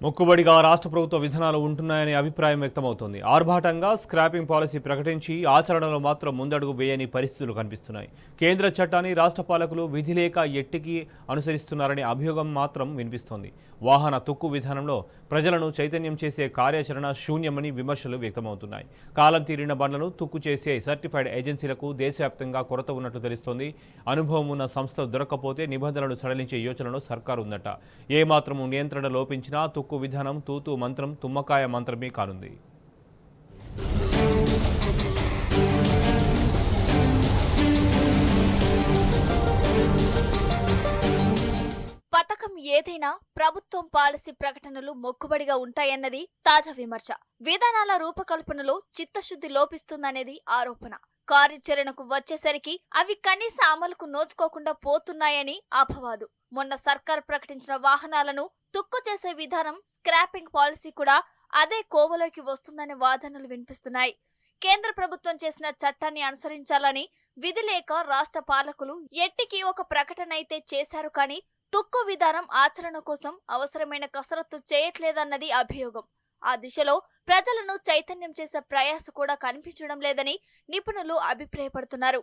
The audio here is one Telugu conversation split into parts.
మొక్కుబడిగా రాష్ట్ర ప్రభుత్వ విధానాలు ఉంటున్నాయనే అభిప్రాయం వ్యక్తమవుతోంది. ఆర్భాటంగా స్క్రాపింగ్ పాలసీ ప్రకటించి ఆచరణలో మాత్రం ముందడుగు వేయని పరిస్థితులు కనిపిస్తున్నాయి. కేంద్ర చట్టాన్ని రాష్ట్ర పాలకులు విధి లేక ఎట్టికి అనుసరిస్తున్నారనే అభియోగం మాత్రం వినిపిస్తోంది. వాహన తుక్కు విధానంలో ప్రజలను చైతన్యం చేసే కార్యాచరణ శూన్యమని విమర్శలు వ్యక్తమవుతున్నాయి. కాలం తీరిన బండ్లను తుక్కు చేసే సర్టిఫైడ్ ఏజెన్సీలకు దేశవ్యాప్తంగా కొరత ఉన్నట్లు తెలుస్తోంది. అనుభవం ఉన్న సంస్థలు దొరక్కపోతే నిబంధనలు సడలించే యోచనలో సర్కారు ఉందట. ఏమాత్రము నియంత్రణ లోపించినా తుక్కు విధానం తూతూ మంత్రం తుమ్మకాయ మంత్రమే కానుంది. పథకం ఏదైనా ప్రభుత్వం పాలసీ ప్రకటనలు మొక్కుబడిగా ఉంటాయన్నది తాజా విమర్శ. విధానాల రూపకల్పనలో చిత్తశుద్ధి లోపిస్తుందనేది ఆరోపణ. కార్యాచరణకు వచ్చేసరికి అవి కనీస అమలుకు నోచుకోకుండా పోతున్నాయని అపవాదు. మొన్న సర్కార్ ప్రకటించిన వాహనాలను తుక్కు చేసే విధానం స్క్రాపింగ్ పాలసీ కూడా అదే కోవలోకి వస్తుందనే వాదనలు వినిపిస్తున్నాయి. కేంద్ర ప్రభుత్వం చేసిన చట్టాన్ని అనుసరించాలని విధి లేక రాష్ట్ర పాలకులు ఎట్టికి ఒక ప్రకటన అయితే చేశారు, కానీ తుక్కు విధానం ఆచరణ కోసం అవసరమైన కసరత్తు చేయట్లేదన్నది అభియోగం. ఆ దిశలో ప్రజలను చైతన్యం చేసే ప్రయాస కూడా కనిపించడం లేదని నిపుణులు అభిప్రాయపడుతున్నారు.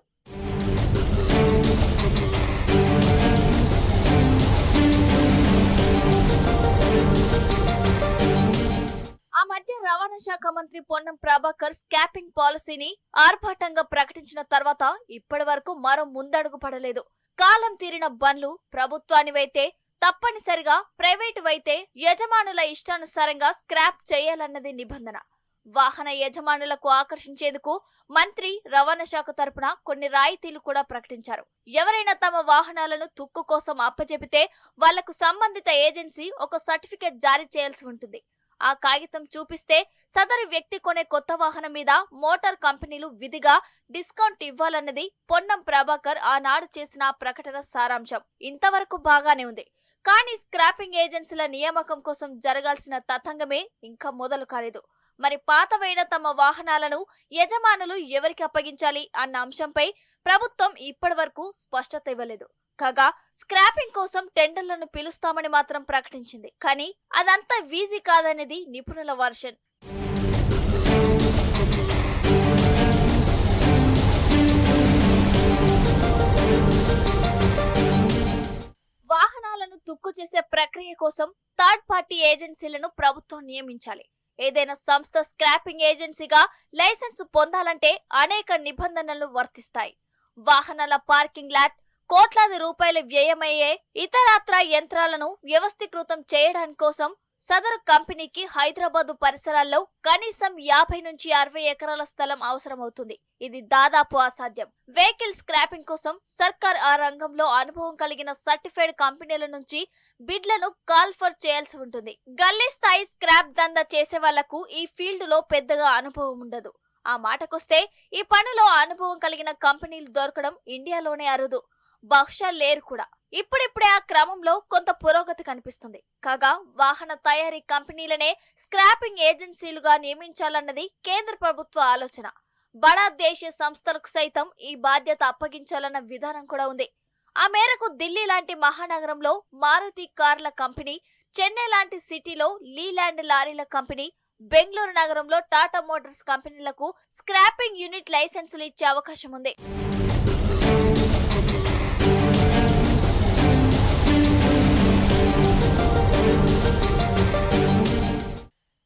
ఆ మధ్య రవాణా శాఖ మంత్రి పొన్నం ప్రభాకర్ స్క్రాపింగ్ పాలసీని ఆర్భాటంగా ప్రకటించిన తర్వాత ఇప్పటి వరకు మరో ముందడుగు పడలేదు. కాలం తీరిన బండ్లు ప్రభుత్వానివైతే తప్పనిసరిగా ప్రైవేటువైతే యజమానుల ఇష్టానుసారంగా స్క్రాప్ చేయాలన్నది నిబంధన. వాహన యజమానులకు ఆకర్షించేందుకు మంత్రి రవాణా శాఖ తరపున కొన్ని రాయితీలు కూడా ప్రకటించారు. ఎవరైనా తమ వాహనాలను తుక్కు కోసం అప్పచెపితే వాళ్లకు సంబంధిత ఏజెన్సీ ఒక సర్టిఫికెట్ జారీ చేయాల్సి ఉంటుంది. ఆ కాగితం చూపిస్తే సదరు వ్యక్తి కొనే కొత్త వాహనం మీద మోటార్ కంపెనీలు విధిగా డిస్కౌంట్ ఇవ్వాలన్నది పొన్నం ప్రభాకర్ ఆనాడు చేసిన ప్రకటన సారాంశం. ఇంతవరకు బాగానే ఉంది, కానీ స్క్రాపింగ్ ఏజెన్సీల నియామకం కోసం జరగాల్సిన తతంగమే ఇంకా మొదలు కాలేదు. మరి పాతవైన తమ వాహనాలను యజమానులు ఎవరికి అప్పగించాలి అన్న అంశంపై ప్రభుత్వం ఇప్పటి వరకు స్పష్టత ఇవ్వలేదు. కాగా స్క్రాపింగ్ కోసం టెండర్లను పిలుస్తామని మాత్రం ప్రకటించింది, కానీ అదంతా ఈజీ కాదనేది నిపుణుల వర్షన్. వాహనాలను తుక్కు చేసే ప్రక్రియ కోసం థర్డ్ పార్టీ ఏజెన్సీలను ప్రభుత్వం నియమించాలి. ఏదైనా సంస్థ స్క్రాపింగ్ ఏజెన్సీగా లైసెన్స్ పొందాలంటే అనేక నిబంధనలు వర్తిస్తాయి. వాహనాల పార్కింగ్ లాట్, కోట్లాది రూపాయల వ్యయమయ్యే ఇతరత్రా యంత్రాలను వ్యవస్థీకృతం చేయడానికి కోసం సదరు కంపెనీకి హైదరాబాదు పరిసరాల్లో కనీసం 50 నుంచి 60 ఎకరాల స్థలం అవసరమవుతుంది. ఇది దాదాపు అసాధ్యం. వెహికల్ స్క్రాపింగ్ కోసం సర్కార్ ఆ రంగంలో అనుభవం కలిగిన సర్టిఫైడ్ కంపెనీల నుంచి బిడ్లను కాల్ఫర్ చేయాల్సి ఉంటుంది. గల్లీ స్థాయి స్క్రాప్ దందా చేసే వాళ్లకు ఈ ఫీల్డ్ లో పెద్దగా అనుభవం ఉండదు. ఆ మాటకొస్తే ఈ పనిలో అనుభవం కలిగిన కంపెనీలు దొరకడం ఇండియాలోనే అరుదు, బహుశా లేరు కూడా. ఇప్పుడిప్పుడే ఆ క్రమంలో కొంత పురోగతి కనిపిస్తుంది. కాగా వాహన తయారీ కంపెనీలనే స్క్రాపింగ్ ఏజెన్సీలుగా నియమించాలన్నది కేంద్ర ప్రభుత్వ ఆలోచన. బడా దేశీయ సంస్థలకు సైతం ఈ బాధ్యత అప్పగించాలన్న విధానం కూడా ఉంది. ఆ మేరకు ఢిల్లీ లాంటి మహానగరంలో మారుతి కార్ల కంపెనీ, చెన్నై లాంటి సిటీలో లీలాండ్ లారీల కంపెనీ, బెంగళూరు నగరంలో టాటా మోటార్స్ కంపెనీలకు స్క్రాపింగ్ యూనిట్ లైసెన్సులు ఇచ్చే అవకాశం ఉంది.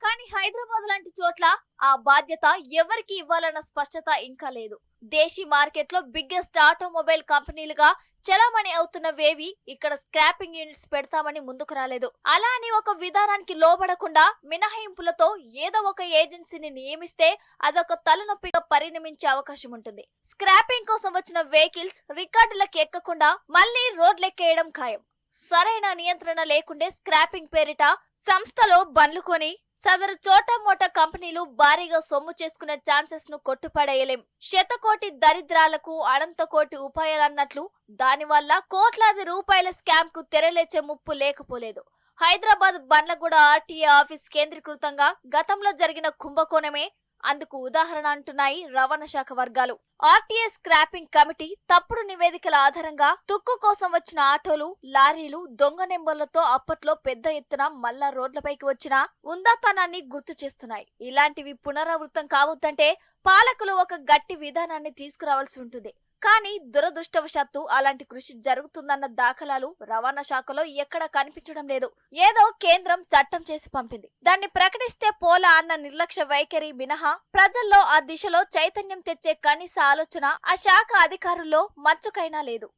కానీ హైదరాబాద్ లాంటి చోట్ల ఆ బాధ్యత ఎవరికి ఇవ్వాలన్న స్పష్టత ఇంకా లేదు. దేశీ మార్కెట్ లో బిగ్గెస్ట్ ఆటోమొబైల్ కంపెనీలుగా చలామణి అవుతున్నవేవి ఇక్కడ స్క్రాపింగ్ యూనిట్స్ పెడతామని ముందుకు రాలేదు. అలా అని ఒక విధానానికి లోబడకుండా మినహాయింపులతో ఏదో ఒక ఏజెన్సీని నియమిస్తే అదొక తలనొప్పిగా పరిణమించే అవకాశం ఉంటుంది. స్క్రాపింగ్ కోసం వచ్చిన వెహికల్స్ రికార్డులకు ఎక్కకుండా మళ్లీ రోడ్లెక్కేయడం ఖాయం. సరైన నియంత్రణ లేకుండే స్క్రాపింగ్ పేరిట సంస్థలో బండ్లు కొని సదరు చోటా మోటా కంపెనీలు భారీగా సొమ్ము చేసుకునే ఛాన్సెస్ ను కొట్టుపడేయలేం. శతకోటి దరిద్రాలకు అనంత కోటి ఉపాయాలన్నట్లు దానివల్ల కోట్లాది రూపాయల స్కామ్ కు తెరలేచే ముప్పు లేకపోలేదు. హైదరాబాద్ బండ్లగూడ ఆర్టీఏ ఆఫీస్ కేంద్రీకృతంగా గతంలో జరిగిన కుంభకోణమే అందుకు ఉదాహరణ అంటున్నాయి రవాణా శాఖ వర్గాలు. ఆర్టీఏ స్క్రాపింగ్ కమిటీ తప్పుడు నివేదికల ఆధారంగా తుక్కు కోసం వచ్చిన ఆటోలు, లారీలు దొంగ నెంబర్లతో అప్పట్లో పెద్ద ఎత్తున మళ్లా రోడ్లపైకి వచ్చిన ఉందాతనాన్ని గుర్తు చేస్తున్నాయి. ఇలాంటివి పునరావృతం కావద్దంటే పాలకులు ఒక గట్టి విధానాన్ని తీసుకురావాల్సి ఉంటుంది. కానీ దురదృష్టవశాత్తు అలాంటి కృషి జరుగుతుందన్న దాఖలాలు రవాణా శాఖలో ఎక్కడా కనిపించడం లేదు. ఏదో కేంద్రం చట్టం చేసి పంపింది, దాన్ని ప్రకటిస్తే పోలా అన్న నిర్లక్ష్య వైఖరి మినహా ప్రజల్లో ఆ దిశలో చైతన్యం తెచ్చే కనీస ఆలోచన ఆ శాఖ అధికారుల్లో మచ్చుకైనా లేదు.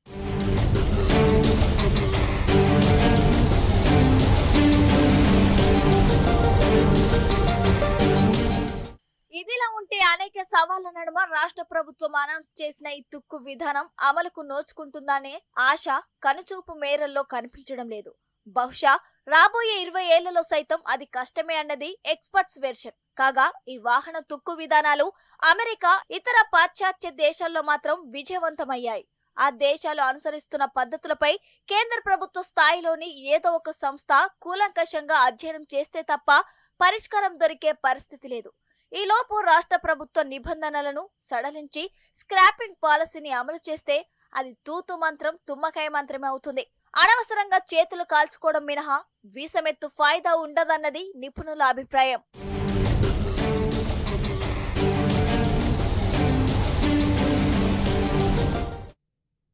ఇదిలా ఉంటే అనేక సవాళ్ల నడుమ రాష్ట్ర ప్రభుత్వం అనౌన్స్ చేసిన ఈ తుక్కు విధానం అమలుకు నోచుకుంటుందనే ఆశ కనుచూపు మేరల్లో కనిపించడం లేదు. బహుశా రాబోయే 20 ఏళ్లలో సైతం అది కష్టమే అన్నది ఎక్స్పర్ట్స్ వెర్షన్. కాగా ఈ వాహన తుక్కు విధానాలు అమెరికా, ఇతర పాశ్చాత్య దేశాల్లో మాత్రం విజయవంతమయ్యాయి. ఆ దేశాలు అనుసరిస్తున్న పద్ధతులపై కేంద్ర ప్రభుత్వ స్థాయిలోని ఏదో ఒక సంస్థ కూలంకషంగా అధ్యయనం చేస్తే తప్ప పరిష్కారం దొరికే పరిస్థితి లేదు. ఈలోపు రాష్ట్ర ప్రభుత్వ నిబంధనలను సడలించి స్క్రాపింగ్ పాలసీని అమలు చేస్తే అది తూతు మంత్రం తుమ్మకాయ మంత్రమే అవుతుంది. అనవసరంగా చేతులు కాల్చుకోవడం మినహా వీసమెత్తు ఫాయిదా ఉండదన్నది నిపుణుల అభిప్రాయం.